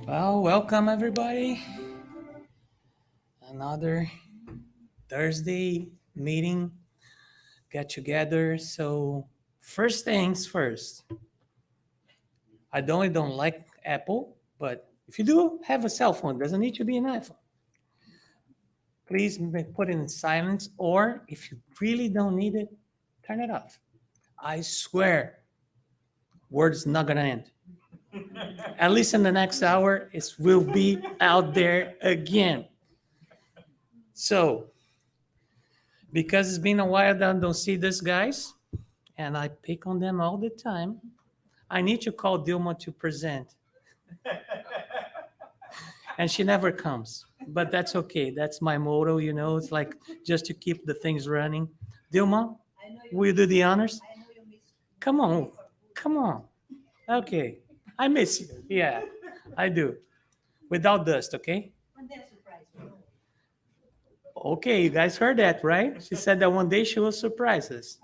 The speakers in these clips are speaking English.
Well, welcome everybody. Another Thursday meeting, get together. So, first things first, I don't like Apple, but if you do have a cell phone, doesn't need to be an iPhone. Please put it in silence, or if you really don't need it, turn it off. I swear, word's not gonna end. At least in the next hour, it will be out there again. So, because it's been a while that I don't see these guys, and I pick on them all the time, I need to call Dilma to present. And she never comes. But that's okay. That's my motto, you know. It's like just to keep the things running. Dilma, will you do the honors? Come on. Come on. Okay. I miss you. Yeah, I do. Without dust, okay? Okay, you guys heard that, right? She said that one day she will surprise us.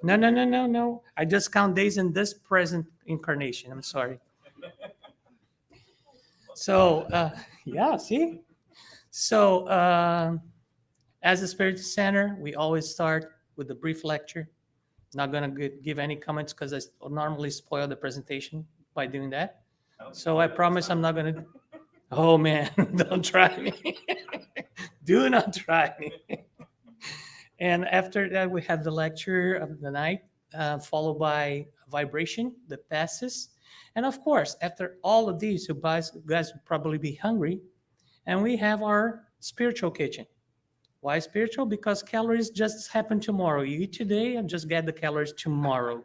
No, no, no, no, no. I just count days in this present incarnation. I'm sorry. So, yeah, see? So, as a spirit center, we always start with a brief lecture. Not going to give any comments because I normally spoil the presentation by doing that. So I promise I'm not going to. Oh man, don't try me. Do not try me. And after that, we have the lecture of the night, followed by a vibration that passes. And of course, after all of these, you guys will probably be hungry. And we have our spiritual kitchen. Why spiritual? Because calories just happen tomorrow. You eat today and just get the calories tomorrow.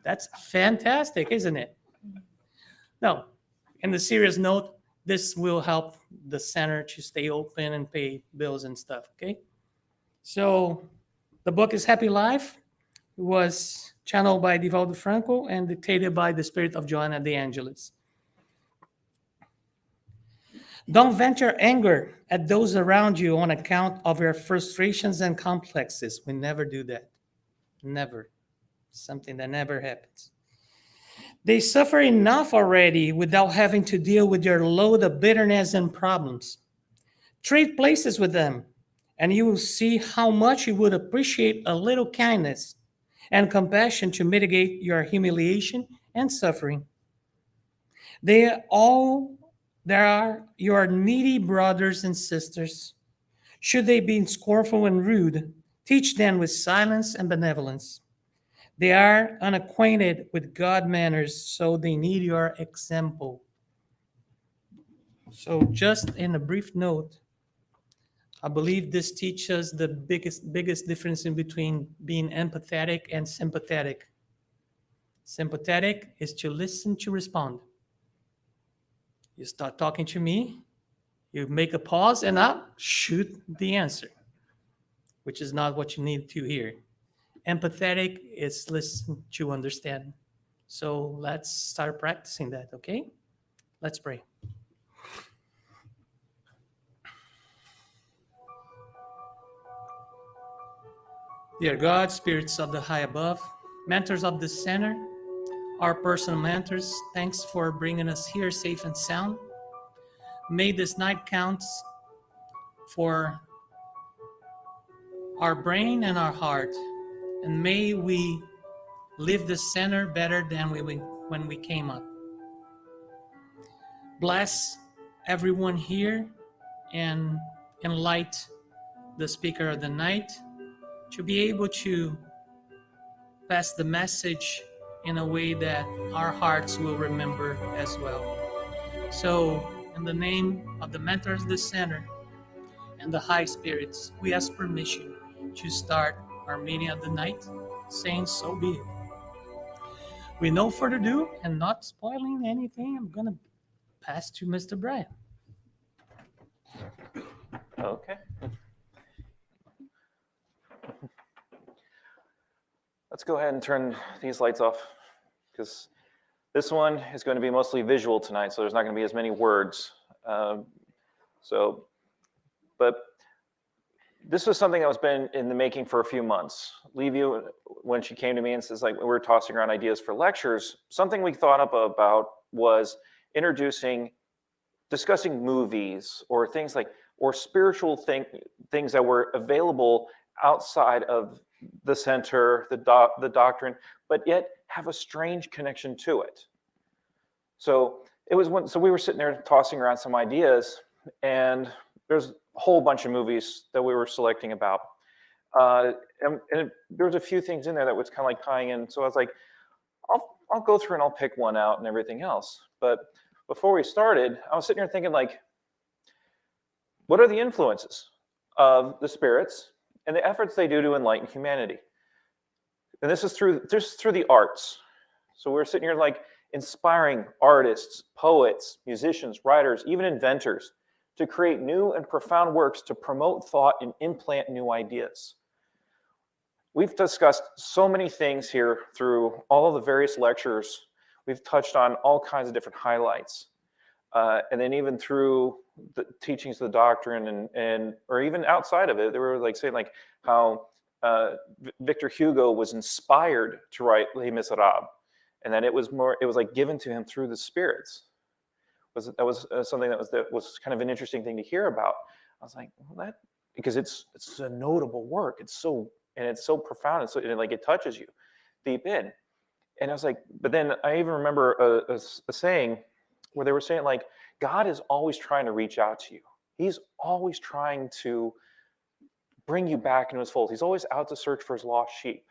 That's fantastic, isn't it? No, in the serious note, this will help the center to stay open and pay bills and stuff, okay? So the book is Happy Life. It was channeled by Divaldo Franco and dictated by the spirit of Joanna de Angelis. Don't vent your anger at those around you on account of your frustrations and complexes. We never do that. Never. Something that never happens. They suffer enough already without having to deal with your load of bitterness and problems. Trade places with them, and you will see how much you would appreciate a little kindness and compassion to mitigate your humiliation and suffering. They all there are your needy brothers and sisters. Should they be scornful and rude, teach them with silence and benevolence. They are unacquainted with God manners, so they need your example. So, just in a brief note, I believe this teaches the biggest difference in between being empathetic and sympathetic. Sympathetic is to listen to respond. You start talking to me, you make a pause, and I shoot the answer, which is not what you need to hear. Empathetic is listen to understand. So let's start practicing that, okay? Let's pray. Dear God, spirits of the high above, mentors of the center, our personal mentors, thanks for bringing us here safe and sound. May this night count for our brain and our heart, and may we leave the center better than when we came up. Bless everyone here and enlighten the speaker of the night to be able to pass the message in a way that our hearts will remember as well. So, in the name of the mentors of the center and the high spirits, we ask permission to start our meeting of the night, saying, so be it. With no further ado, and not spoiling anything, I'm going to pass to Mr. Brian. Okay. Let's go ahead and turn these lights off because this one is going to be mostly visual tonight, so there's not going to be as many words. But this was something that was been in the making for a few months. Levy, when she came to me and says, like, we were tossing around ideas for lectures, something we thought up about was discussing movies or things like, or spiritual things that were available outside of the center, the doctrine, but yet have a strange connection to it. So so we were sitting there tossing around some ideas, and there's a whole bunch of movies that we were selecting about. There was a few things in there that was kind of like tying in. So I was like, I'll go through and I'll pick one out and everything else. But before we started, I was sitting here thinking, like, what are the influences of the spirits and the efforts they do to enlighten humanity? And this is through the arts. So we're sitting here like inspiring artists, poets, musicians, writers, even inventors to create new and profound works to promote thought and implant new ideas. We've discussed so many things here through all of the various lectures. We've touched on all kinds of different highlights. And then even through the teachings of the doctrine and or even outside of it, they were like saying like how Victor Hugo was inspired to write Les Miserables, and that it was like given to him through the spirits. That was something that was kind of an interesting thing to hear about. I was like, well, because it's a notable work. It's so profound, and so like it touches you deep in. And I was like, but then I even remember a saying where they were saying like, God is always trying to reach out to you. He's always trying to bring you back into his fold. He's always out to search for his lost sheep.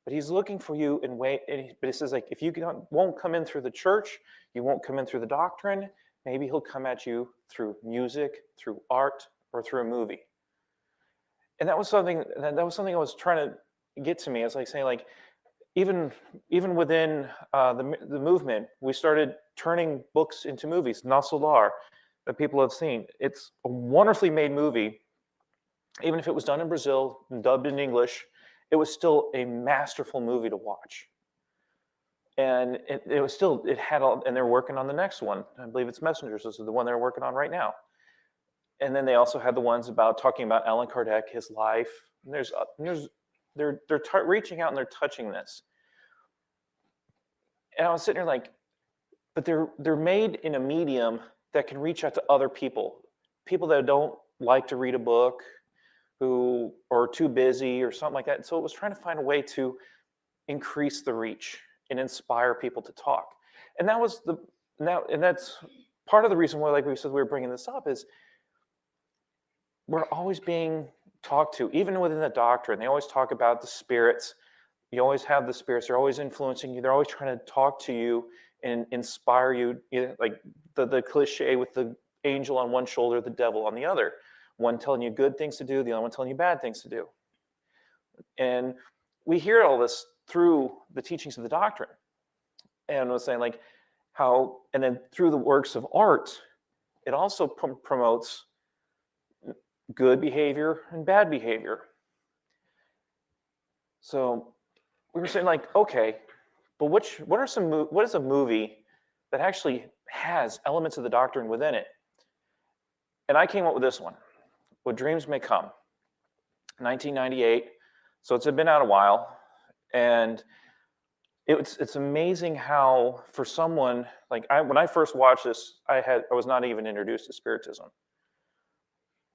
But he's looking for you in way. But it says like, if you won't come in through the church, you won't come in through the doctrine. Maybe he'll come at you through music, through art, or through a movie. And that was something I was trying to get to me. It's like saying like, even within the movement, we started turning books into movies. Na Solar, that people have seen. It's a wonderfully made movie. Even if it was done in Brazil and dubbed in English, it was still a masterful movie to watch. And it had all, and they're working on the next one. I believe it's Messengers. This is the one they're working on right now. And then they also had the ones about talking about Allan Kardec, his life. And they're reaching out and they're touching this. And I was sitting there like, but they're made in a medium that can reach out to other people that don't like to read a book, who are too busy or something like that. And so it was trying to find a way to increase the reach and inspire people to talk. And that's part of the reason why, like we said, we were bringing this up is we're always being talked to, even within the doctrine. They always talk about the spirits. You always have the spirits. They're always influencing you. They're always trying to talk to you and inspire you. Like the cliche with the angel on one shoulder, the devil on the other. One telling you good things to do, the other one telling you bad things to do. And we hear all this through the teachings of the doctrine. And I was saying like how, and then through the works of art, it also promotes good behavior and bad behavior. So we were saying like, okay, but what is a movie that actually has elements of the doctrine within it? And I came up with this one, What Dreams May Come, 1998. So it's been out a while. And it's amazing how for someone, like when I first watched this, I was not even introduced to Spiritism.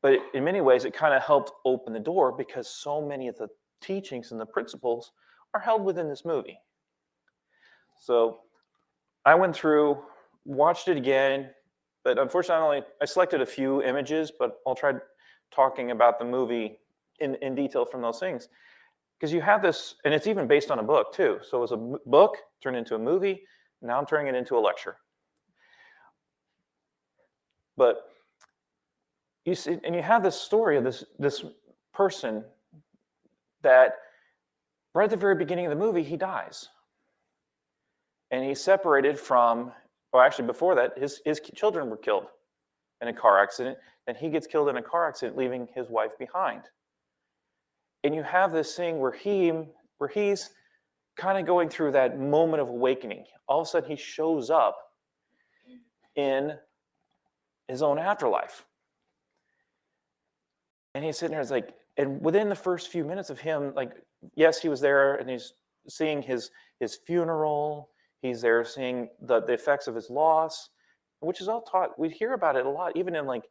But in many ways, it kind of helped open the door because so many of the teachings and the principles are held within this movie. So I went through, watched it again, but unfortunately, I selected a few images, but I'll try talking about the movie in detail from those things. Because you have this, and it's even based on a book too. So it was a book turned into a movie. Now I'm turning it into a lecture. But you see, and you have this story of this person that right at the very beginning of the movie, he dies. And he's separated from, well, actually before that, his children were killed in a car accident. And he gets killed in a car accident, leaving his wife behind. And you have this thing where he's kind of going through that moment of awakening. All of a sudden, he shows up in his own afterlife. And he's sitting there, it's like, and within the first few minutes of him, like, yes, he was there and he's seeing his funeral, He's there seeing the effects of his loss, which is all taught. We hear about it a lot, even in like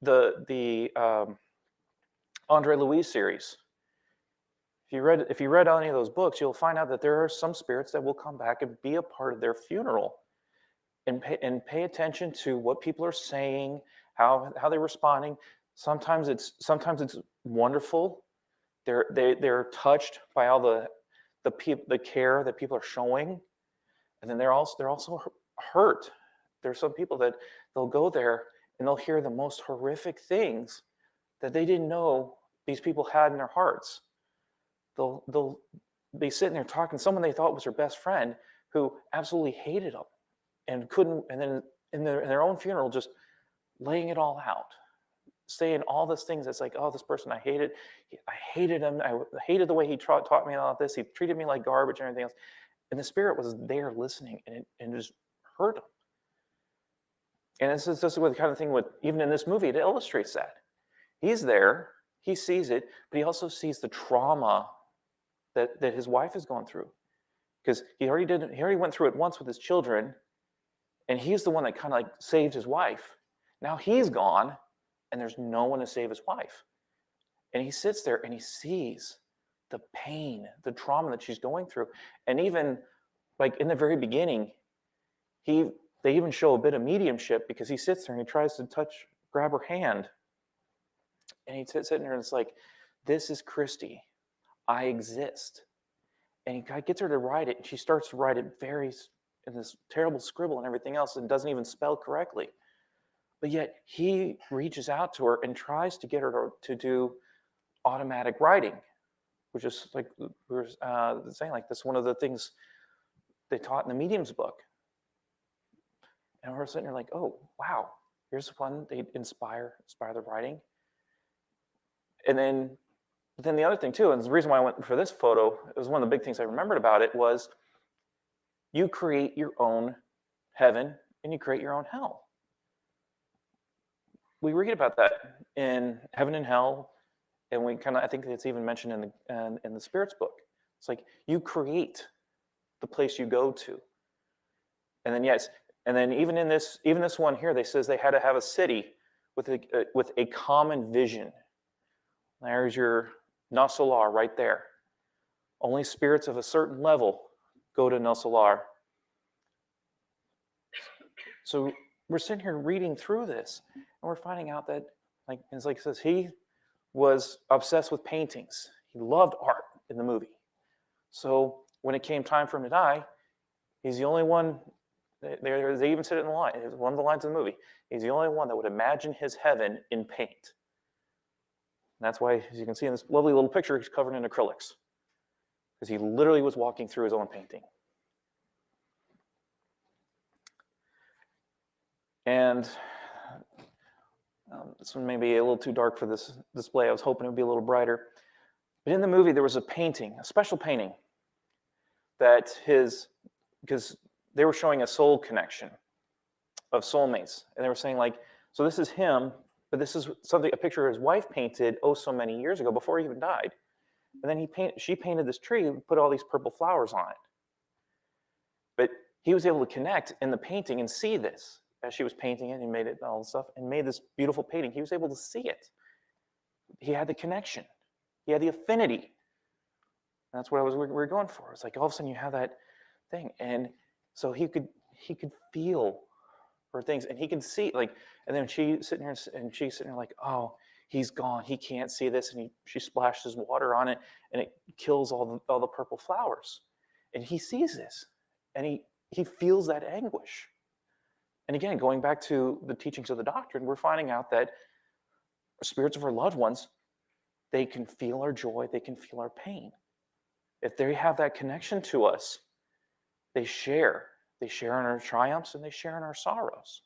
the Andre Louis series. If you read any of those books, you'll find out that there are some spirits that will come back and be a part of their funeral, and pay attention to what people are saying, how they're responding. Sometimes it's wonderful. They're touched by all the care that people are showing, and then they're also hurt. There's some people that they'll go there and they'll hear the most horrific things that they didn't know these people had in their hearts. They'll be sitting there talking to someone they thought was their best friend who absolutely hated them and couldn't, and then in their own funeral just laying it all out, saying all these things. That's like, oh, this person I hated him. I hated the way he taught me about this. He treated me like garbage and everything else. And the spirit was there listening, and it just hurt him. And this is the kind of thing with, even in this movie, it illustrates that. He's there, he sees it, but he also sees the trauma that his wife is going through. Because he already went through it once with his children, and he's the one that kind of like saved his wife. Now he's gone, and there's no one to save his wife. And he sits there and he sees the pain, the trauma that she's going through. And even like in the very beginning, they even show a bit of mediumship, because he sits there and he tries to grab her hand. And he's sitting there and it's like, this is Christy. I exist. And he gets her to write it, and she starts to write it in this terrible scribble and everything else, and doesn't even spell correctly. But yet he reaches out to her and tries to get her to do automatic writing, which is like we were saying, like that's one of the things they taught in the medium's book. And we're sitting there like, oh, wow, here's one they inspire the writing. And then the other thing too, and the reason why I went for this photo, it was one of the big things I remembered about it, was you create your own heaven and you create your own hell. We read about that in Heaven and Hell, and I think it's even mentioned in the Spirit's book. It's like you create the place you go to. And then even in this one here, they says they had to have a city with a common vision. There's your Nasolar right there. Only spirits of a certain level go to Nasolar. So we're sitting here reading through this, and we're finding out that, like it says, he was obsessed with paintings. He loved art in the movie. So when it came time for him to die, he's the only one. They even said it in the line. It was one of the lines in the movie. He's the only one that would imagine his heaven in paint. And that's why, as you can see in this lovely little picture, he's covered in acrylics, because he literally was walking through his own painting. And this one may be a little too dark for this display. I was hoping it would be a little brighter. But in the movie, there was a painting, a special painting, because they were showing a soul connection of soulmates. And they were saying, like, so this is him, but this is a picture his wife painted so many years ago, before he even died. And then she painted this tree and put all these purple flowers on it. But he was able to connect in the painting and see this as she was painting it, and made it all this stuff, and made this beautiful painting. He was able to see it. He had the connection. He had the affinity. And that's what we were going for. It's like all of a sudden you have that thing, and so he could feel her things, and he could see, like, and then she's sitting there like, oh, he's gone. He can't see this, and she splashes water on it, and it kills all the purple flowers, and he sees this, and he feels that anguish. And again, going back to the teachings of the doctrine, we're finding out that spirits of our loved ones, they can feel our joy, they can feel our pain. If they have that connection to us, they share. They share in our triumphs and they share in our sorrows.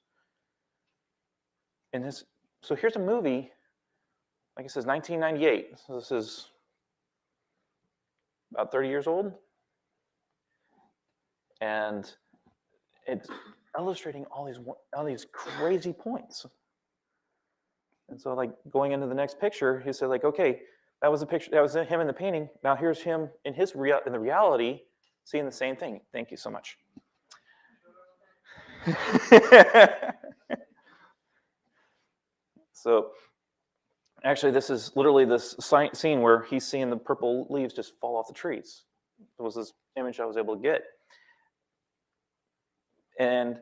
So here's a movie, like it says, 1998. So this is about 30 years old. And it's illustrating all these crazy points. And so, like, going into the next picture, he said, like, okay, that was a picture, that was him in the painting. Now here's him in the reality, seeing the same thing. Thank you so much. So actually, this is literally this scene where he's seeing the purple leaves just fall off the trees. It was this image I was able to get. And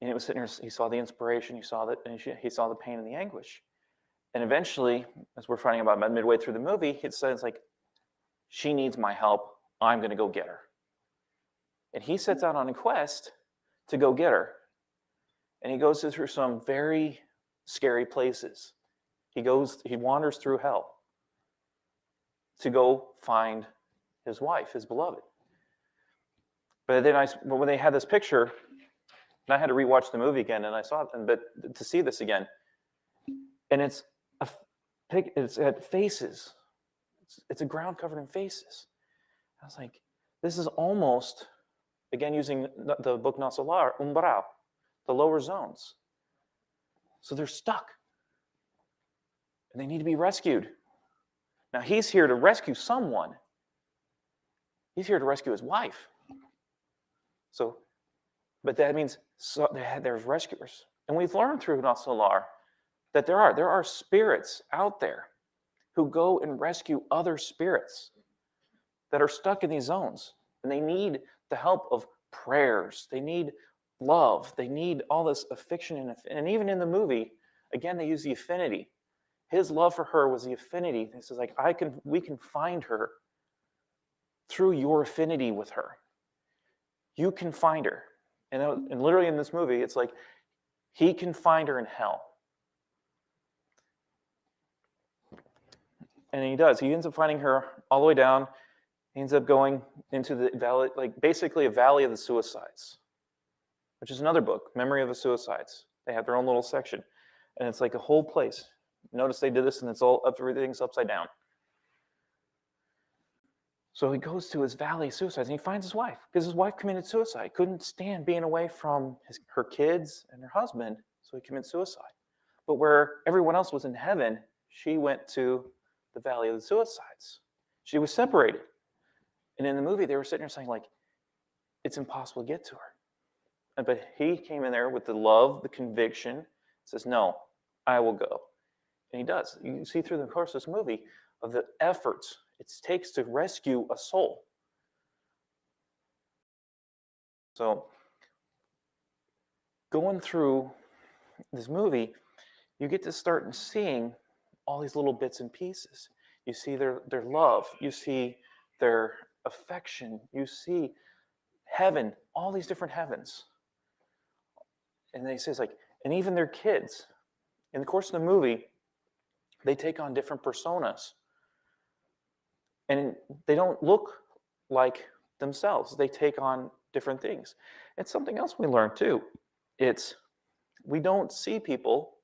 it was sitting there, he saw the inspiration, he saw that, and he saw the pain and the anguish. And eventually, as we're finding out about midway through the movie, it says like, she needs my help, I'm going to go get her. And he sets out on a quest to go get her. And he goes through some very scary places. He wanders through hell to go find his wife, his beloved. But then when they had this picture, and I had to rewatch the movie again, and I saw it, but to see this again, and it's at faces. It's a ground covered in faces. I was like, this is almost, again, using the book No Solar, umbral, the lower zones. So they're stuck. And they need to be rescued. Now, he's here to rescue someone. He's here to rescue his wife. So, but that means there's rescuers. And we've learned through No Solar that there are spirits out there who go and rescue other spirits that are stuck in these zones. And they need the help of prayers. They need love. They need all this affection. And even in the movie, again, they use the affinity. His love for her was the affinity. He says, like, we can find her through your affinity with her. You can find her. And literally in this movie, it's like, he can find her in hell. And he does. He ends up finding her all the way down. He ends up going into the valley, like basically a valley of the suicides, which is another book, Memory of the Suicides. They have their own little section. And it's like a whole place. Notice they did this and it's all up, everything's upside down. So he goes to his valley of suicides and he finds his wife because his wife committed suicide. Couldn't stand being away from her kids and her husband, so he committed suicide. But where everyone else was in heaven, she went to the valley of the suicides. She was separated. And in the movie, they were sitting there saying, like, it's impossible to get to her. But he came in there with the love, the conviction, says, no, I will go. And he does. You can see through the course of this movie of the efforts it takes to rescue a soul. So going through this movie, you get to start seeing all these little bits and pieces. You see their love. You see their affection. You see heaven, all these different heavens. And they say, like, and even their kids. In the course of the movie, they take on different personas. And they don't look like themselves. They take on different things. It's something else we learned too. We don't see people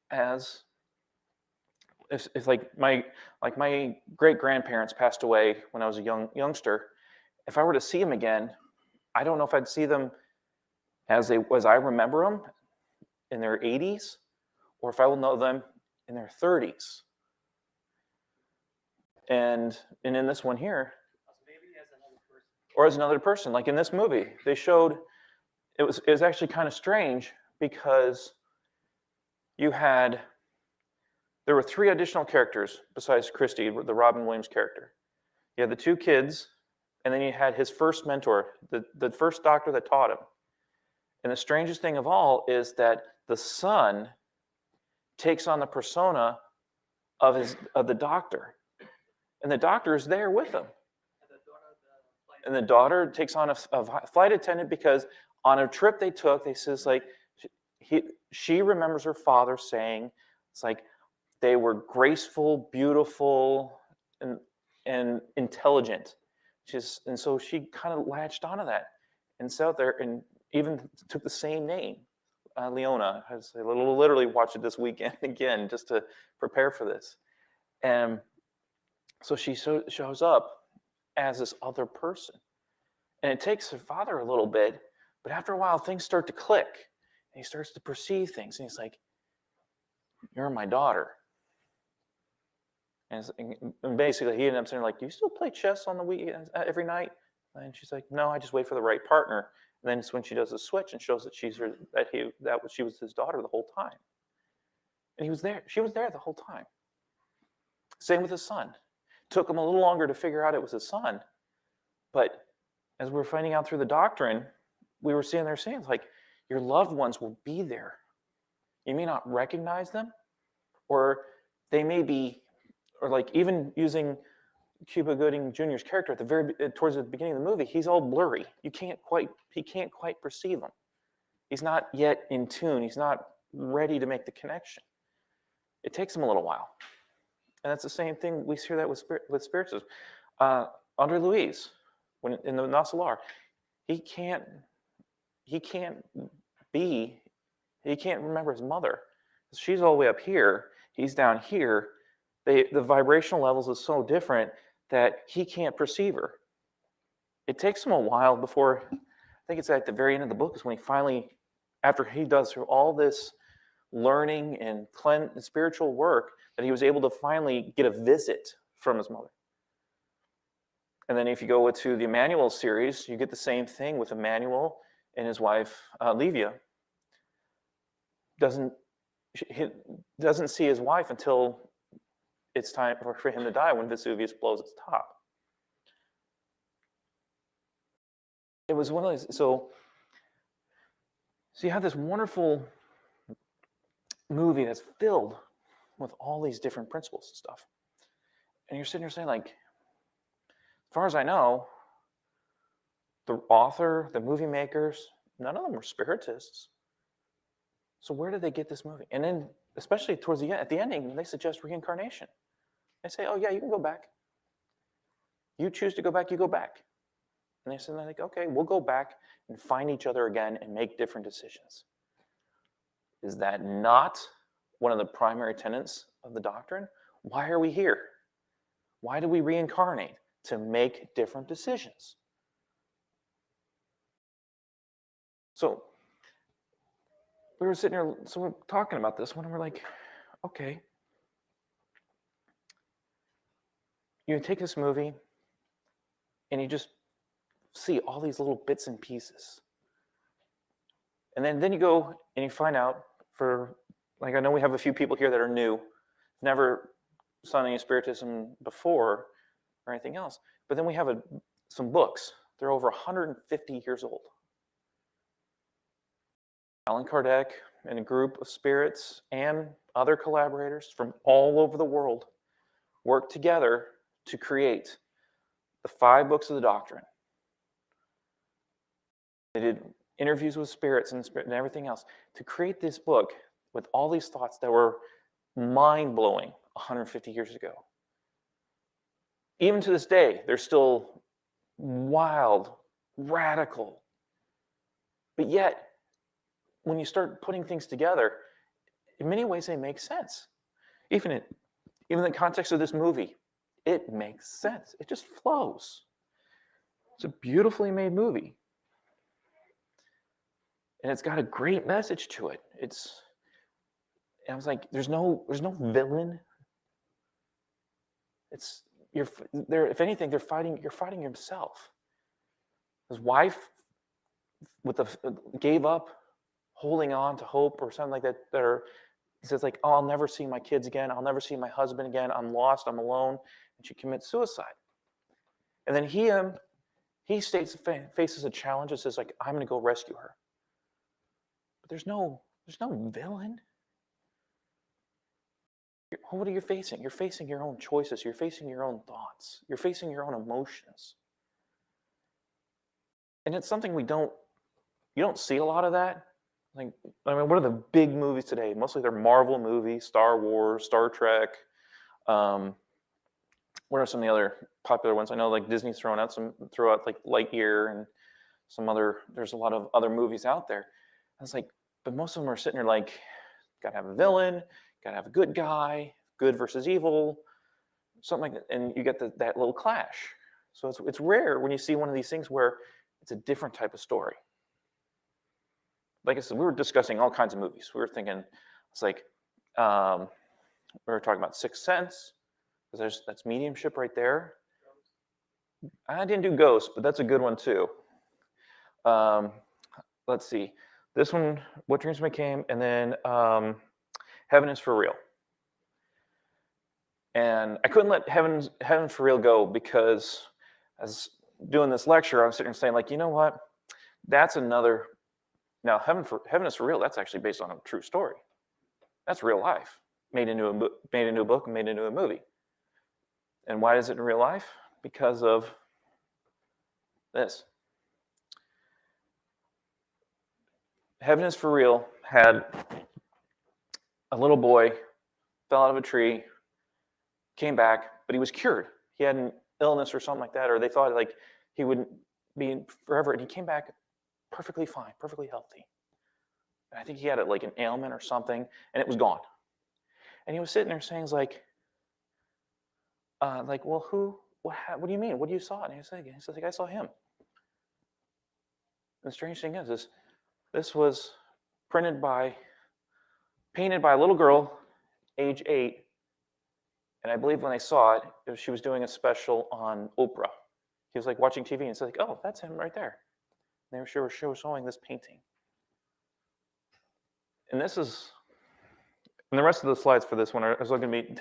as if like my great grandparents passed away when I was a youngster. If I were to see them again, I don't know if I'd see them as I remember them in their 80s, or if I will know them in their 30s. And in this one here, or as another person, like in this movie, they showed it was actually kind of strange because there were 3 additional characters besides Christy, the Robin Williams character. You had the 2 kids, and then you had his first mentor, the first doctor that taught him. And the strangest thing of all is that the son takes on the persona of the doctor. And the doctor is there with him. And the daughter takes on a flight attendant because on a trip they took, they says like, she remembers her father saying, it's like they were graceful, beautiful, and intelligent. And so she kind of latched onto that and sat there and even took the same name, Leona. I literally watched it this weekend again just to prepare for this. And so she shows up as this other person. And it takes her father a little bit, but after a while, things start to click. And he starts to perceive things. And he's like, you're my daughter. And basically, he ended up saying, like, do you still play chess on the weekends every night? And she's like, no, I just wait for the right partner. And then it's when she does the switch and shows that she was his daughter the whole time. And he was there. She was there the whole time. Same with his son. Took him a little longer to figure out it was his son. But as we're finding out through the doctrine, we were seeing there saying, it's like, your loved ones will be there. You may not recognize them, or they may be, or like even using Cuba Gooding Jr.'s character towards the beginning of the movie, he's all blurry. He can't quite perceive him. He's not yet in tune. He's not ready to make the connection. It takes him a little while. And that's the same thing, we hear that with spiritism. Andre Louise, when in the Nasalar, he can't remember his mother. She's all the way up here, he's down here. The vibrational levels is so different that he can't perceive her. It takes him a while before, I think it's at the very end of the book, is when he finally, after he does through all this learning and spiritual work, that he was able to finally get a visit from his mother. And then if you go to the Emmanuel series, you get the same thing with Emmanuel and his wife, Livia. Doesn't see his wife until it's time for him to die, when Vesuvius blows its top. It was one of those, so you have this wonderful movie that's filled with all these different principles and stuff. And you're sitting here saying, like, as far as I know, the author, the movie makers, none of them were spiritists. So where did they get this movie? And then, especially towards the end, at the ending, they suggest reincarnation. They say, oh yeah, you can go back. You choose to go back, you go back. And they said, like, okay, we'll go back and find each other again and make different decisions. Is that not one of the primary tenets of the doctrine? Why are we here? Why do we reincarnate? To make different decisions. So we were sitting here, so we're talking about this one, and we're like, okay, you take this movie and you just see all these little bits and pieces. And then you go and you find out, for, like, I know we have a few people here that are new, never done any spiritism before or anything else. But then we have some books. They're over 150 years old. Allan Kardec and a group of spirits and other collaborators from all over the world worked together to create the 5 books of the doctrine. They did interviews with spirits and everything else to create this book with all these thoughts that were mind-blowing 150 years ago. Even to this day, they're still wild, radical. But yet, when you start putting things together, in many ways they make sense. Even in the context of this movie, it makes sense. It just flows. It's a beautifully made movie. And it's got a great message to it. And I was like, there's no villain. If anything, you're fighting yourself. His wife gave up holding on to hope or something like that. He says, like, oh, I'll never see my kids again. I'll never see my husband again. I'm lost. I'm alone. And she commits suicide. And then he faces a challenge and says, like, I'm going to go rescue her. But there's no villain. What are you facing? You're facing your own choices. You're facing your own thoughts. You're facing your own emotions. And it's something you don't see a lot of that. Like, I mean, what are the big movies today? Mostly they're Marvel movies, Star Wars, Star Trek. What are some of the other popular ones? I know, like, Disney's throw out like Lightyear and there's a lot of other movies out there. And it's like, but most of them are sitting there like, gotta have a villain, gotta have a good guy, good versus evil, something like that. And you get that little clash. So it's rare when you see one of these things where it's a different type of story. Like I said, we were discussing all kinds of movies. We were thinking, it's like, we were talking about Sixth Sense, because that's mediumship right there. I didn't do Ghost, but that's a good one too. let's see. This one, What Dreams May Came, and then Heaven is for Real. And I couldn't let Heaven for Real go because as doing this lecture, I was sitting and saying, like, you know what? That's another. Now, Heaven is for Real. That's actually based on a true story. That's real life, made into a book, made into a movie. And why is it in real life? Because of this. Heaven is for Real had a little boy, fell out of a tree, came back, but he was cured. He had an illness or something like that, or they thought like he wouldn't be forever, and he came back perfectly fine, perfectly healthy. And I think he had like an ailment or something, and it was gone. And he was sitting there saying, well, what do you mean? What do you saw? And he said, I saw him. And the strange thing is this was painted by a little girl, age 8. And I believe when they saw it, she was doing a special on Oprah. He was like watching TV and said, like, oh, that's him right there. And they were showing this painting. And this is, and the rest of the slides for this one are going to be it's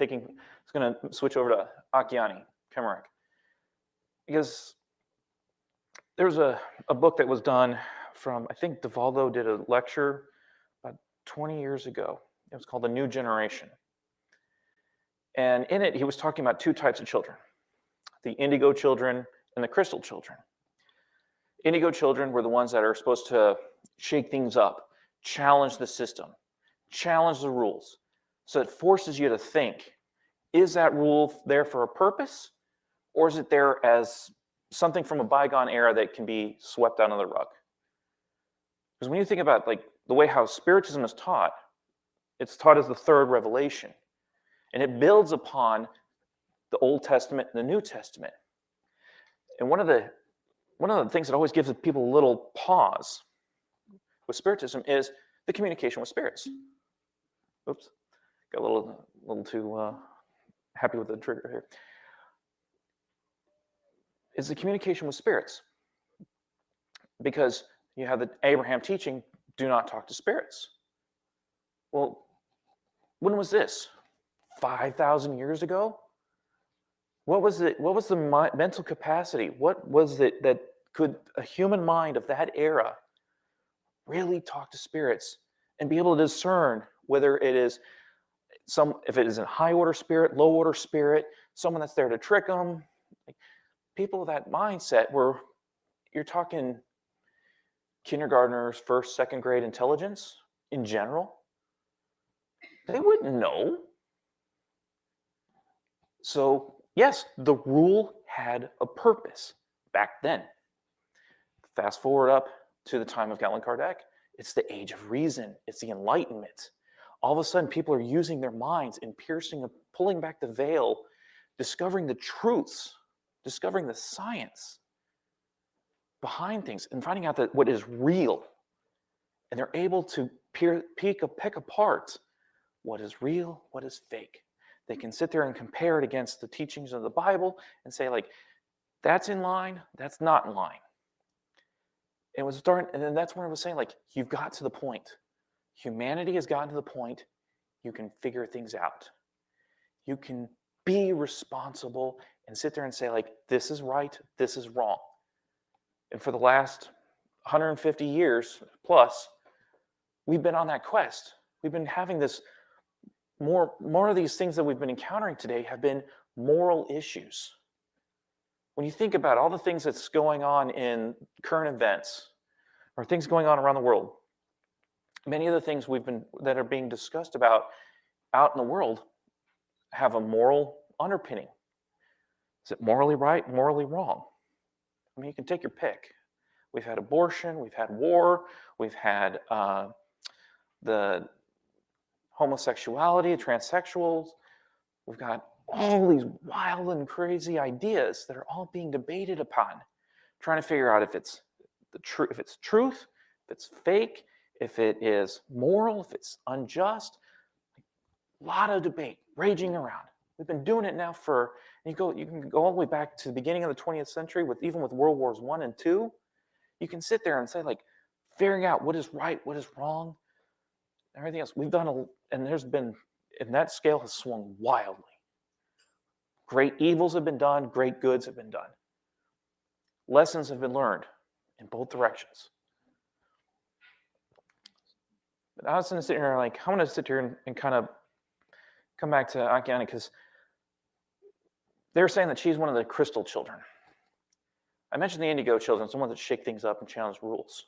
going to switch over to Akiane Kemerick. Because there's a book that was done from, I think DeValdo did a lecture about 20 years ago. It was called The New Generation. And in it, he was talking about 2 types of children, the indigo children and the crystal children. Indigo children were the ones that are supposed to shake things up, challenge the system, challenge the rules. So it forces you to think, is that rule there for a purpose? Or is it there as something from a bygone era that can be swept under the rug? Because when you think about like the way how Spiritism is taught, it's taught as the 3rd revelation. And it builds upon the Old Testament and the New Testament. And one of the things that always gives people a little pause with Spiritism is the communication with spirits. Oops, got a little too happy with the trigger here. Is the communication with spirits. Because you have the Abraham teaching, do not talk to spirits. Well, when was this? 5,000 years ago? What was it? What was the mental capacity? What was it that could a human mind of that era really talk to spirits and be able to discern whether it is if it is a high order spirit, low order spirit, someone that's there to trick them? Like, people with that mindset you're talking kindergartners, 1st, 2nd grade intelligence in general. They wouldn't know. So, yes, the rule had a purpose back then. Fast forward up to the time of Allan Kardec. It's the age of reason. It's the Enlightenment. All of a sudden, people are using their minds and pulling back the veil, discovering the truths, discovering the science behind things, and finding out that what is real. And they're able to pick apart what is real, what is fake. They can sit there and compare it against the teachings of the Bible and say, like, that's in line, that's not in line. And then that's when I was saying, like, you've got to the point. Humanity has gotten to the point you can figure things out. You can be responsible and sit there and say, like, this is right, this is wrong. And for the last 150 years plus, we've been on that quest. We've been having this more of these things that we've been encountering today have been moral issues. When you think about all the things that's going on in current events or things going on around the world, many of the things that are being discussed about out in the world have a moral underpinning. Is it morally right, morally wrong? I mean, you can take your pick. We've had abortion, we've had war, we've had the homosexuality, transsexuals. We've got all these wild and crazy ideas that are all being debated upon, trying to figure out if it's if it's truth, if it's fake, if it is moral, if it's unjust. A lot of debate raging around. We've been doing it now you can go all the way back to the beginning of the 20th century even with World Wars I and II. You can sit there and say, like, figuring out what is right, what is wrong, everything else. We've done and that scale has swung wildly. Great evils have been done, great goods have been done. Lessons have been learned in both directions. But I was going to sit here like, I'm going to sit here and kind of come back to Akiane, because they're saying that she's one of the crystal children. I mentioned the indigo children, it's the ones that shake things up and challenge rules.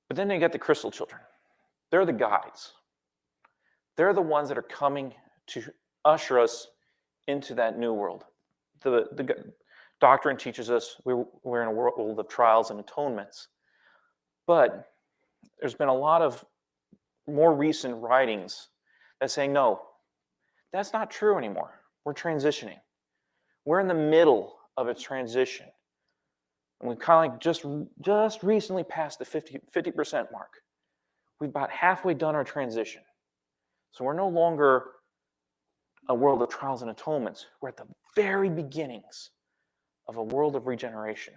But then you get the crystal children. They're the guides. They're the ones that are coming to usher us into that new world. The doctrine teaches us we're in a world of trials and atonements. But there's been a lot of more recent writings that's saying, no, that's not true anymore. We're transitioning. We're in the middle of a transition. And we've kind of like just recently passed the 50% mark. We've about halfway done our transition. So we're no longer a world of trials and atonements. We're at the very beginnings of a world of regeneration.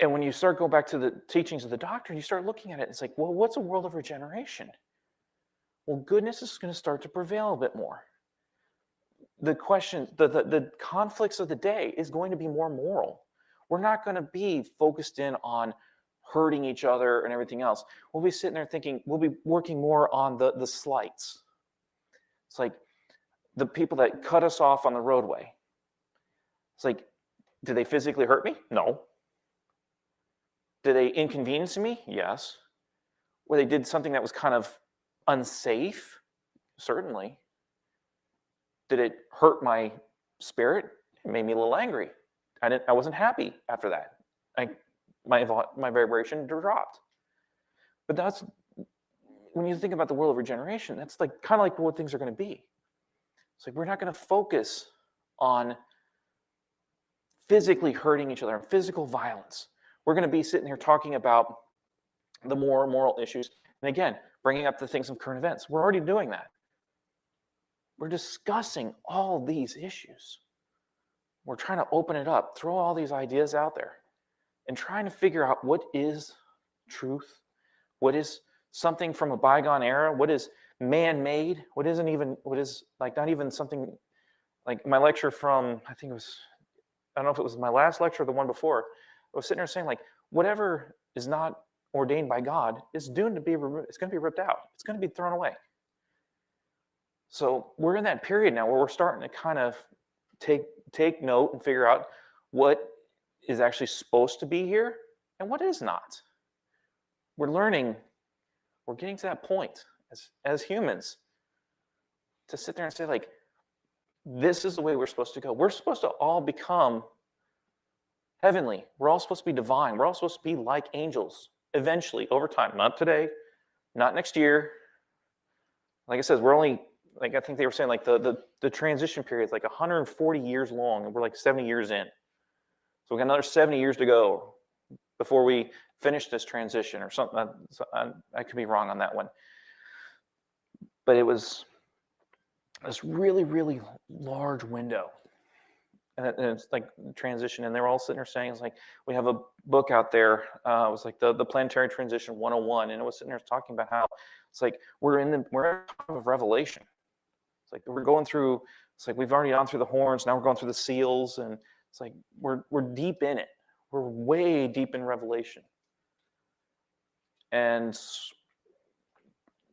And when you start going back to the teachings of the doctrine, you start looking at it, it's like, well, what's a world of regeneration? Well, goodness is going to start to prevail a bit more. The question, the conflicts of the day is going to be more moral. We're not going to be focused in on hurting each other and everything else. We'll be sitting there thinking, we'll be working more on the slights. It's like the people that cut us off on the roadway. It's like, did they physically hurt me? No. Did they inconvenience me? Yes. Or they did something that was kind of unsafe? Certainly. Did it hurt my spirit? It made me a little angry. I wasn't happy after that. My vibration dropped. But that's, when you think about the world of regeneration, that's like kind of like what things are going to be. It's like we're not going to focus on physically hurting each other and physical violence. We're going to be sitting here talking about the more moral issues. And again, bringing up the things of current events. We're already doing that. We're discussing all these issues. We're trying to open it up, throw all these ideas out there, and trying to figure out what is truth, what is something from a bygone era, what is man-made, what is like not even something, like my lecture from, I think it was, I don't know if it was my last lecture or the one before, I was sitting there saying like, whatever is not ordained by God is doomed to be removed. It's going to be ripped out. It's going to be thrown away. So we're in that period now where we're starting to kind of take note and figure out what is actually supposed to be here and what is not. We're learning, we're getting to that point as humans to sit there and say like, this is the way we're supposed to go. We're supposed to all become heavenly. We're all supposed to be divine. We're all supposed to be like angels eventually over time. Not today, not next year. Like I said, we're only, like I think they were saying like the transition period is like 140 years long and we're like 70 years in. So we got another 70 years to go before we finish this transition or something. I could be wrong on that one. But it was this really, really large window. And it's like transition. And they're all sitting there saying, it's like, we have a book out there. It was like the Planetary Transition 101. And it was sitting there talking about how it's like we're at a time of revelation. It's like we're going through, it's like we've already gone through the horns. Now we're going through the seals. And it's like we're deep in it. We're way deep in Revelation. And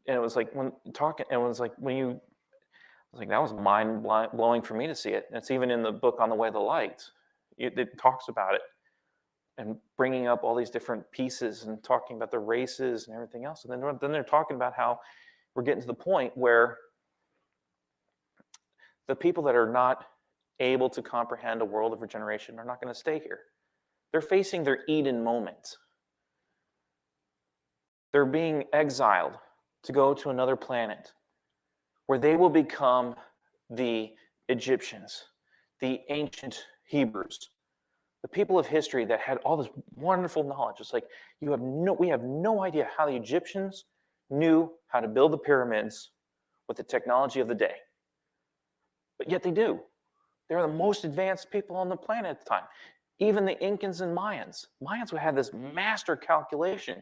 it was like when talking, it was like when you, I was like, that was mind blowing for me to see it. And it's even in the book On the Way of the Light. It talks about it and bringing up all these different pieces and talking about the races and everything else. And then they're talking about how we're getting to the point where the people that are not able to comprehend a world of regeneration are not going to stay here. They're facing their Eden moment. They're being exiled to go to another planet where they will become the Egyptians, the ancient Hebrews, the people of history that had all this wonderful knowledge. It's like we have no idea how the Egyptians knew how to build the pyramids with the technology of the day. But yet they do. They're the most advanced people on the planet at the time. even the Incans and Mayans would have this master calculation.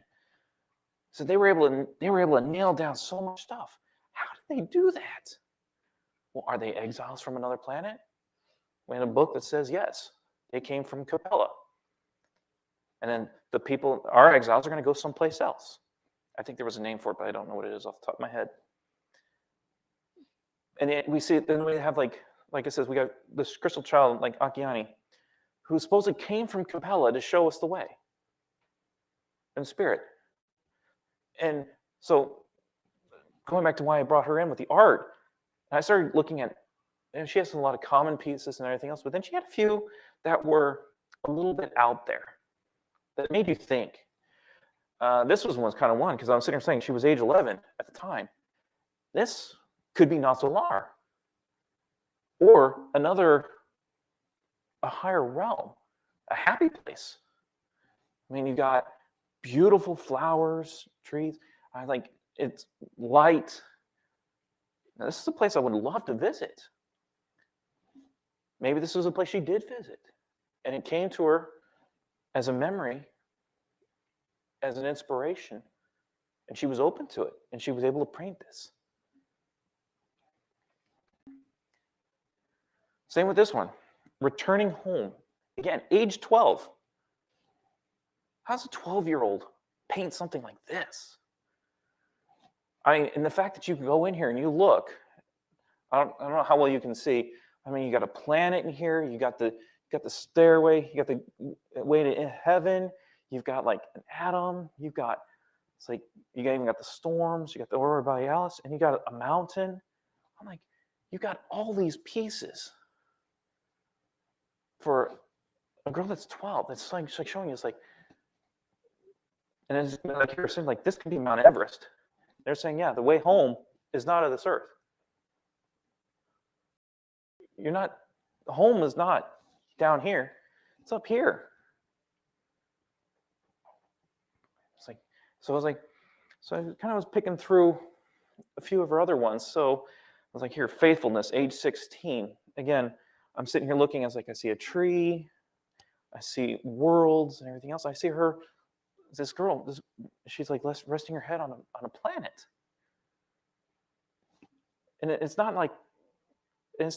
So they were able to nail down so much stuff. How did they do that? Well, are they exiles from another planet? We have a book that says yes, they came from Capella. And then the people, our exiles, are going to go someplace else. I think there was a name for it, but I don't know what it is off the top of my head. And we see it, then we have like it says, we got this crystal child like Akiani, who supposedly came from Capella to show us the way in spirit. And so going back to why I brought her in with the art, I started looking at, and she has a lot of common pieces and everything else, but then she had a few that were a little bit out there that made you think. This was kind of one, because I was sitting here saying she was age 11 at the time. This could be Natsolar, or a higher realm, a happy place. I mean, you got beautiful flowers, trees. It's light. Now, this is a place I would love to visit. Maybe this was a place she did visit, and it came to her as a memory, as an inspiration, and she was open to it, and she was able to paint this. Same with this one, returning home. Again, age 12. How's a 12-year-old paint something like this? I mean, and the fact that you can go in here and you look, I don't know how well you can see. I mean, you got a planet in here, you got the stairway, you got the way to heaven, you've got like an atom, you even got the storms, you got the Aurora Borealis, and you got a mountain. I'm like, you got all these pieces for a girl that's 12. It's like showing you, it's like, and it's like you're saying, like, this can be Mount Everest. They're saying, yeah, the way home is not of this earth. Home is not down here, it's up here. So I kind of was picking through a few of her other ones. So I was like, here, faithfulness, age 16. Again, I'm sitting here looking, I see a tree, I see worlds and everything else. I see her, this girl, she's like resting her head on a planet. And it's not like in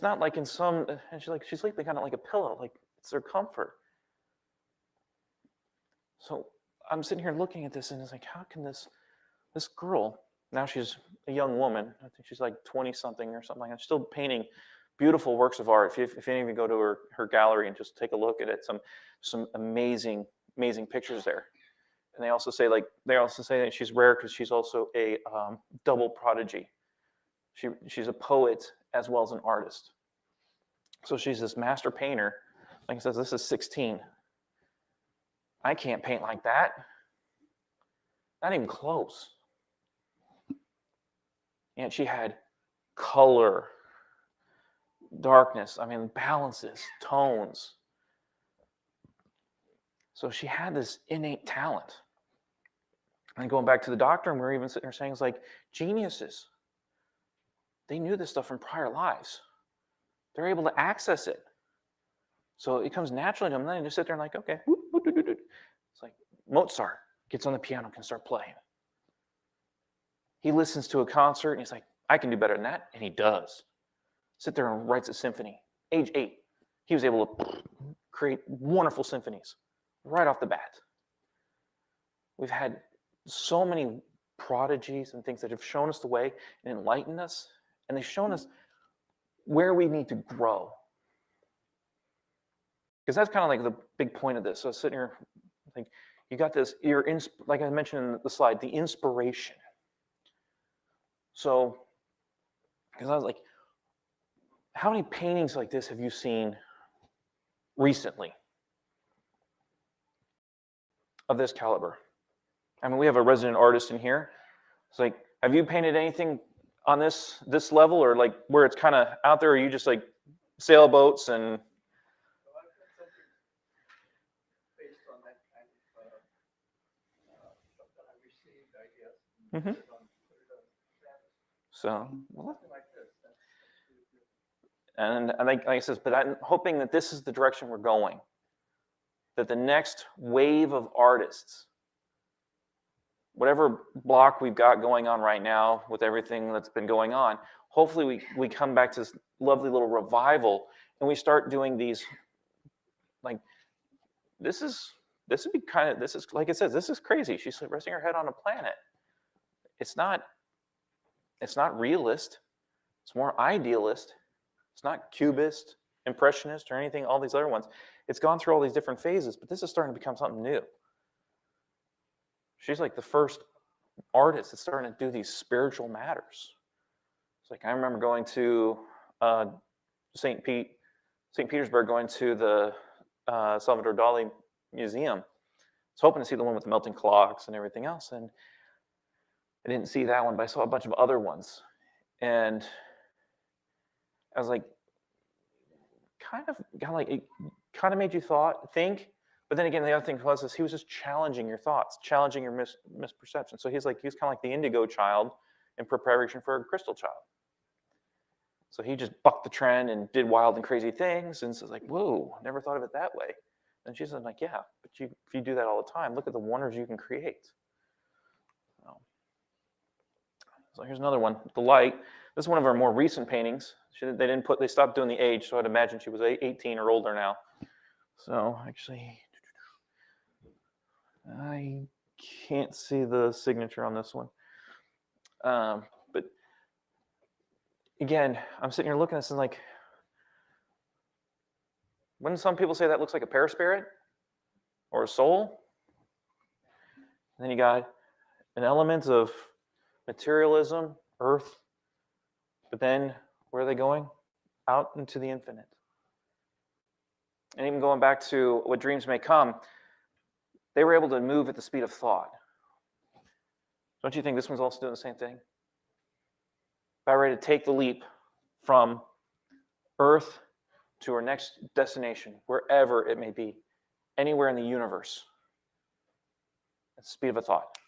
some, and she's sleeping kind of like a pillow, like it's her comfort. So I'm sitting here looking at this, and it's like, how can this girl, now she's a young woman, I think she's like 20-something or something like that, still painting beautiful works of art. If any of you go to her gallery and just take a look at it, some amazing pictures there. And they also say that she's rare because she's also a double prodigy. She's a poet as well as an artist. So she's this master painter. Like I said, this is 16. I can't paint like that. Not even close. And she had color, darkness, balances, tones. So she had this innate talent. And going back to the doctor, and we were even sitting there saying, it's like geniuses. They knew this stuff from prior lives. They're able to access it. So it comes naturally to them. Then they just sit there and like, okay. It's like Mozart gets on the piano, can start playing. He listens to a concert and he's like, I can do better than that. And he does. Sit there and writes a symphony. Age 8, he was able to create wonderful symphonies right off the bat. We've had so many prodigies and things that have shown us the way and enlightened us. And they've shown us where we need to grow. Because that's kind of like the big point of this. So sitting here, like, you got this, like I mentioned in the slide, the inspiration. So, because I was like, how many paintings like this have you seen recently of this caliber? We have a resident artist in here. It's like, have you painted anything on this level, or like where it's kind of out there, or are you just like sailboats and? Based on that kind of stuff that I received, I guess. Mm-hmm. So, well, Like this. and like I said, but I'm hoping that this is the direction we're going. that the next wave of artists, whatever block we've got going on right now with everything that's been going on, hopefully we come back to this lovely little revival and we start doing these, like, this is like it says, this is crazy. She's resting her head on a planet. It's not realist. It's more idealist. It's not cubist, impressionist, or anything, all these other ones. It's gone through all these different phases, but this is starting to become something new. She's like the first artist that's starting to do these spiritual matters. It's like I remember going to St. Petersburg, going to the Salvador Dali Museum. I was hoping to see the one with the melting clocks and everything else, and I didn't see that one, but I saw a bunch of other ones. And I was like, it kind of made you think. But then again, the other thing was he was just challenging your thoughts, challenging your misperception. So he was kind of like the indigo child in preparation for a crystal child. So he just bucked the trend and did wild and crazy things. And so it's like, whoa, never thought of it that way. And she's like, yeah, but if you do that all the time, look at the wonders you can create. So here's another one, the light. This is one of our more recent paintings. They stopped doing the age, so I'd imagine she was 18 or older now. So actually, I can't see the signature on this one. But again, I'm sitting here looking at this and like, wouldn't some people say that looks like a paraspirit or a soul? And then you got an element of materialism, earth, but then where are they going? Out into the infinite. And even going back to what dreams may come, they were able to move at the speed of thought. Don't you think this one's also doing the same thing? About ready to take the leap from Earth to our next destination, wherever it may be, anywhere in the universe, at the speed of a thought.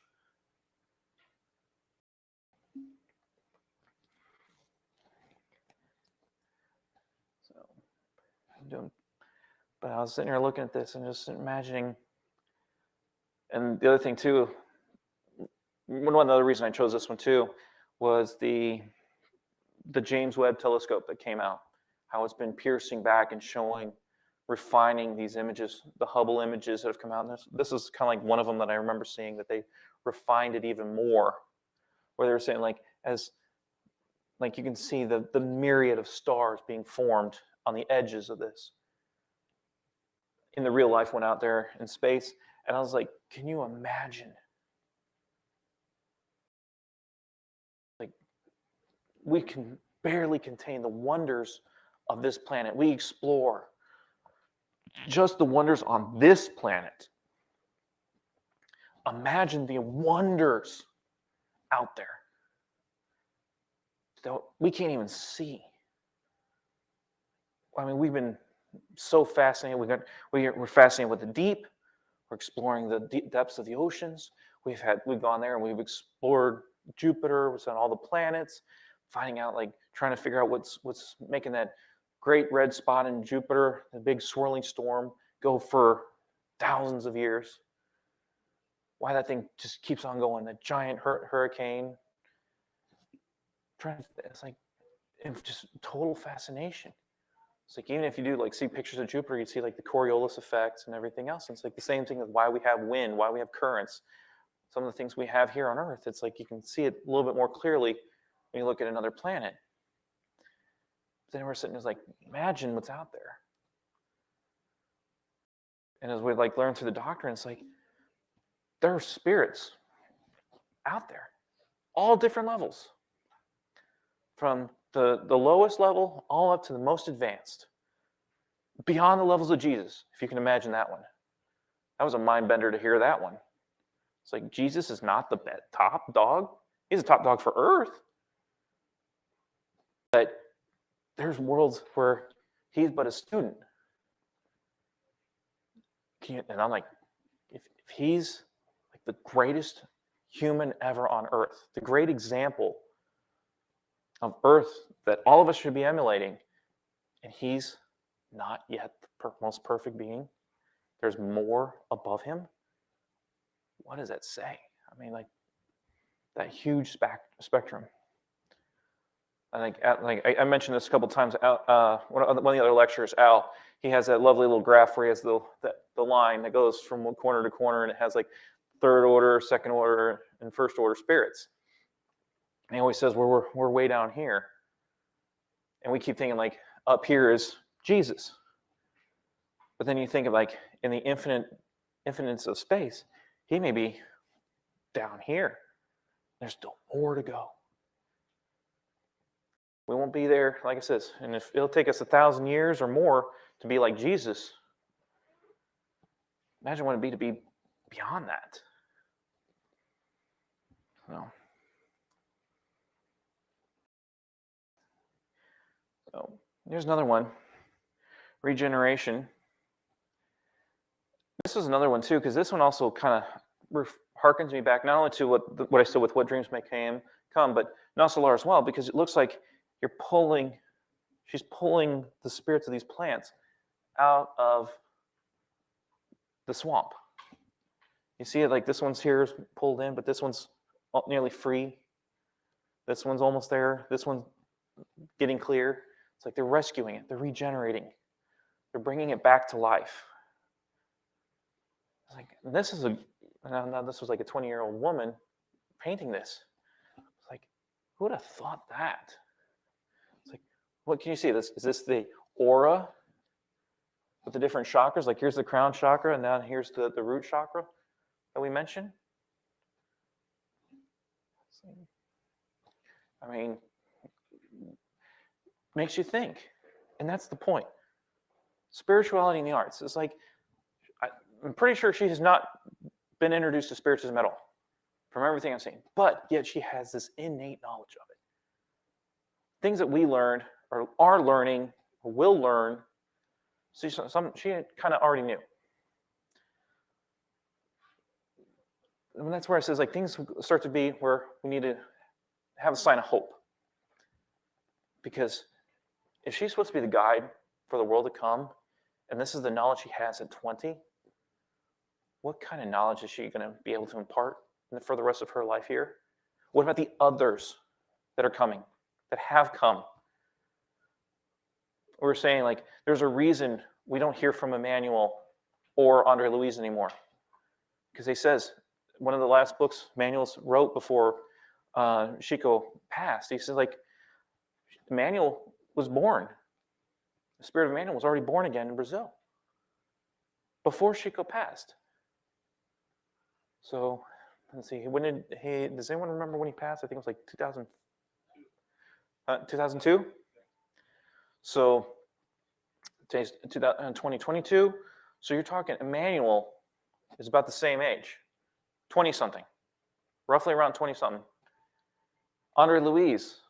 But I was sitting here looking at this and just imagining. And the other thing too, one other reason I chose this one too, was the James Webb telescope that came out. How it's been piercing back and showing, refining these images, the Hubble images that have come out. And this is kind of like one of them that I remember seeing, that they refined it even more, where they were saying like you can see the myriad of stars being formed on the edges of this. In the real life, went out there in space, and I was like, can you imagine? Like, we can barely contain the wonders of this planet. We explore just the wonders on this planet. Imagine the wonders out there that we can't even see. I mean, we've been so fascinated. We're fascinated with the deep. We're exploring the deep depths of the oceans. We've gone there and we've explored Jupiter. We've done all the planets, finding out, like, trying to figure out what's making that great red spot in Jupiter, the big swirling storm, go for thousands of years. Why that thing just keeps on going, that giant hurricane. It's like, just total fascination. It's like, even if you do like see pictures of Jupiter, you see like the Coriolis effects and everything else. And it's like the same thing with why we have wind, why we have currents. Some of the things we have here on Earth, it's like you can see it a little bit more clearly when you look at another planet. But then we're sitting there like, imagine what's out there. And as we like learn through the doctrine, it's like there are spirits out there, all different levels, from the lowest level all up to the most advanced, beyond the levels of Jesus, if you can imagine that one. That was a mind bender to hear that one. It's like, Jesus is not the top dog. He's a top dog for Earth. But there's worlds where he's but a student. And I'm like, if he's like the greatest human ever on Earth, the great example of Earth that all of us should be emulating, and he's not yet the most perfect being, there's more above him, what does that say? I mean, like that huge spectrum. I think, I mentioned this a couple times. One of the other lectures, Al, he has that lovely little graph where he has the line that goes from one corner to corner, and it has like third order, second order, and first order spirits. And he always says we're way down here, and we keep thinking like up here is Jesus. But then you think of like in the infiniteness of space, he may be down here. There's still more to go. We won't be there, like I says, and if it'll take us 1,000 years or more to be like Jesus, imagine what it'd be to be beyond that. So here's another one, regeneration. This was another one too, because this one also kind of harkens me back not only to what I said with what dreams may come, but Nasalar as well, because it looks like she's pulling the spirits of these plants out of the swamp. You see it like this one's here is pulled in, but this one's nearly free. This one's almost there. This one's getting clear. It's like they're rescuing it. They're regenerating. They're bringing it back to life. It's like this was like a 20-year-old woman painting this. It's like, who would have thought that? It's like, what can you see? Is this the aura with the different chakras? Like here's the crown chakra, and then here's the root chakra that we mentioned. I mean, makes you think, and that's the point. Spirituality in the arts. It's like, I'm pretty sure she has not been introduced to Spiritism at all, from everything I've seen, but yet she has this innate knowledge of it. Things that we learned, or are learning, or will learn, she kind of already knew. And that's where it says, like, things start to be where we need to have a sign of hope. Because if she's supposed to be the guide for the world to come, and this is the knowledge she has at 20, what kind of knowledge is she going to be able to impart for the rest of her life here? What about the others that are coming, that have come? We're saying, like, there's a reason we don't hear from Emmanuel or Andre Louise anymore. Because he says, one of the last books Emmanuel wrote before Chico passed, he says, like, Emmanuel was born. The spirit of Emmanuel was already born again in Brazil before Chico passed. So, let's see, does anyone remember when he passed? I think it was like 2002? So, today's 2022. So you're talking, Emmanuel is about the same age, 20-something, roughly around 20-something. Andre Louise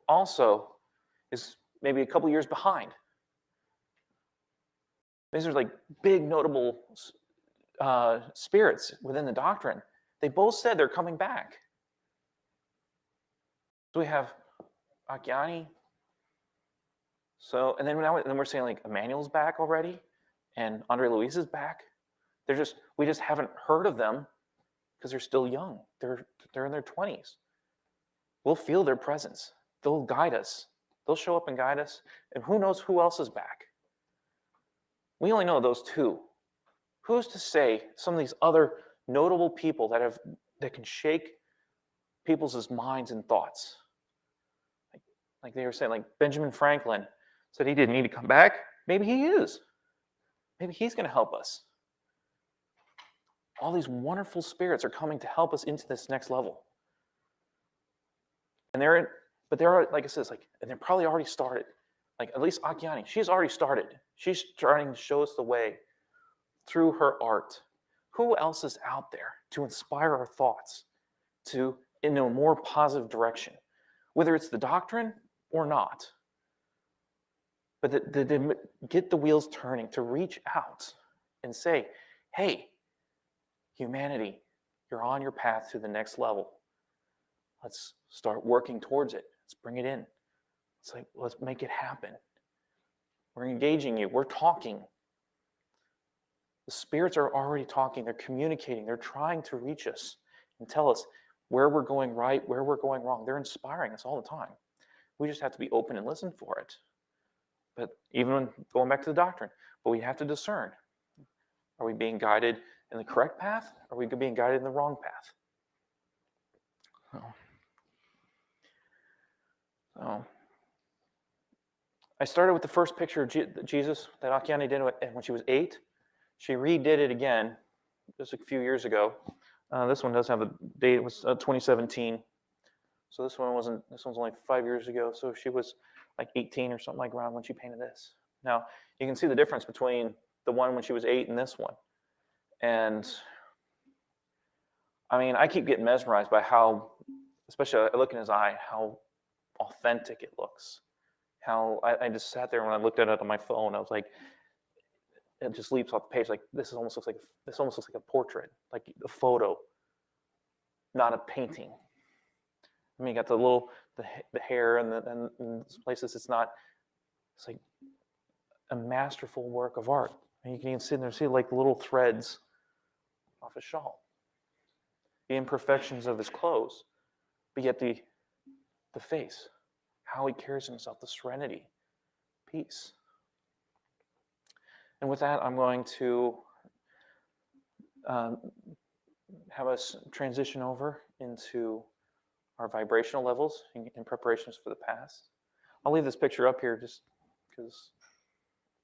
also is maybe a couple years behind. These are like big notable spirits within the doctrine. They both said they're coming back. So we have Akiani. So, and then we're saying like Emmanuel's back already, and Andre Louise is back. We just haven't heard of them because they're still young. They're in their 20s. We'll feel their presence. They'll guide us. They'll show up and guide us. And who knows who else is back? We only know those two. Who's to say some of these other notable people that can shake people's minds and thoughts? Like they were saying, like Benjamin Franklin said he didn't need to come back. Maybe he is. Maybe he's going to help us. All these wonderful spirits are coming to help us into this next level. And they're like it says, like, and they're probably already started. Like at least Akiani, she's already started. She's starting to show us the way through her art. Who else is out there to inspire our thoughts in a more positive direction, whether it's the doctrine or not? But to get the wheels turning, to reach out and say, hey, humanity, you're on your path to the next level. Let's start working towards it. Let's bring it in. It's like, let's make it happen. We're engaging you. We're talking. The spirits are already talking, they're communicating, they're trying to reach us and tell us where we're going right, where we're going wrong. They're inspiring us all the time. We just have to be open and listen for it. But even when going back to the doctrine, but we have to discern. Are we being guided in the correct path? Or are we being guided in the wrong path? So I started with the first picture of Jesus that Akiane did when she was 8. She redid it again just a few years ago. This one does have a date. It was 2017. So this one's only 5 years ago. So she was like 18 or something like around when she painted this. Now, you can see the difference between the one when she was 8 and this one. And I mean, I keep getting mesmerized by how, especially I look in his eye, how authentic it looks. How I just sat there when I looked at it on my phone. I was like, it just leaps off the page. Like this almost looks like a portrait, like a photo, not a painting. I mean, you got the hair and places. It's like a masterful work of art. And you can even sit there and see like the little threads off his shawl, the imperfections of his clothes, but yet the face, how he carries himself, the serenity, peace. And with that, I'm going to have us transition over into our vibrational levels in preparations for the past. I'll leave this picture up here just because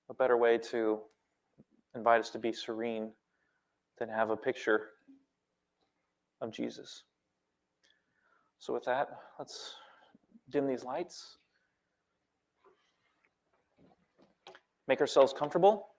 a better way to invite us to be serene than have a picture of Jesus. So with that, let's dim these lights. Make ourselves comfortable.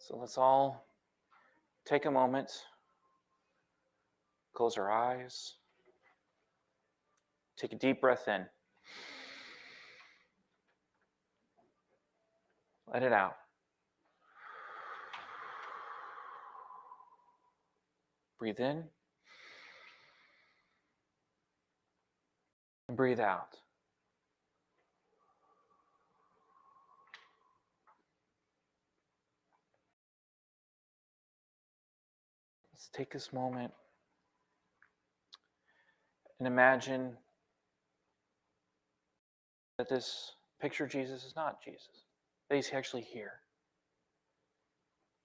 So let's all take a moment, close our eyes, take a deep breath in. Let it out. Breathe in and breathe out. Let's take this moment and imagine that this picture of Jesus is not Jesus, that he's actually here.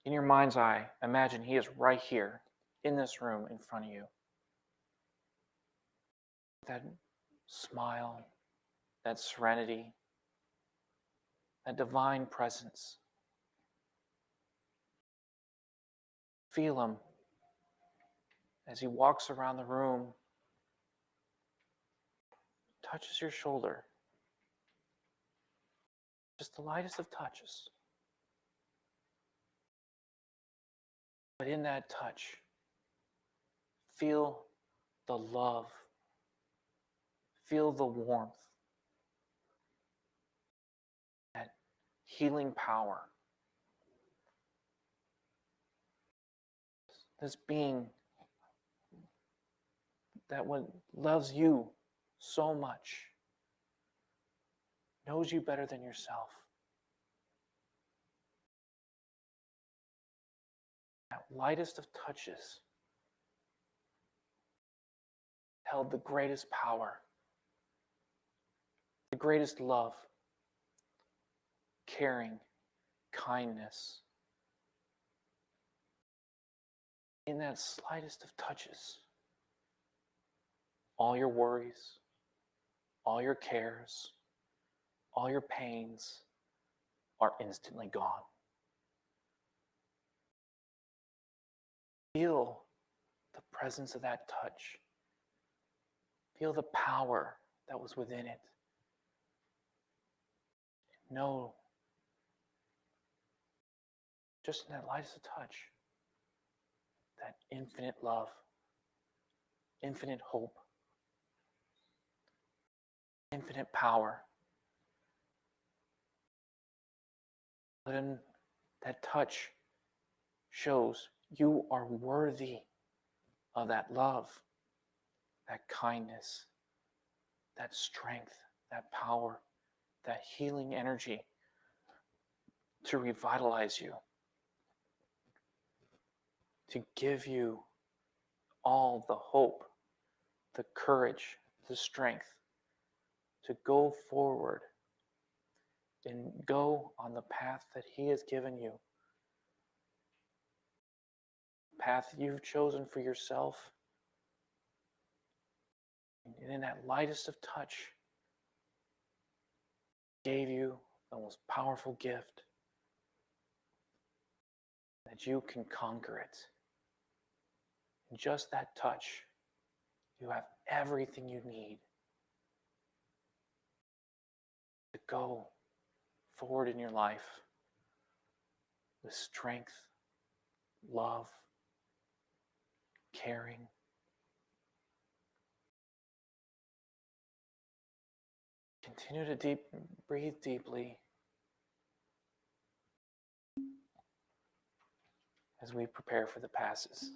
In your mind's eye, imagine he is right here in this room in front of you. That smile, that serenity, that divine presence. Feel him as he walks around the room, touches your shoulder. Just the lightest of touches. But in that touch, feel the love, feel the warmth, that healing power. This being that one loves you so much, knows you better than yourself. That lightest of touches held the greatest power, the greatest love, caring, kindness. In that slightest of touches, all your worries, all your cares, all your pains are instantly gone. Feel the presence of that touch. Feel the power that was within it. Know, just in that lightest of touch, that infinite love, infinite hope, infinite power. Then that touch shows you are worthy of that love, that kindness, that strength, that power, that healing energy to revitalize you, to give you all the hope, the courage, the strength to go forward and go on the path that He has given you, path you've chosen for yourself. And in that lightest of touch, gave you the most powerful gift that you can conquer it. In just that touch, you have everything you need to go forward in your life with strength, love, caring. Continue to breathe deeply as we prepare for the passes.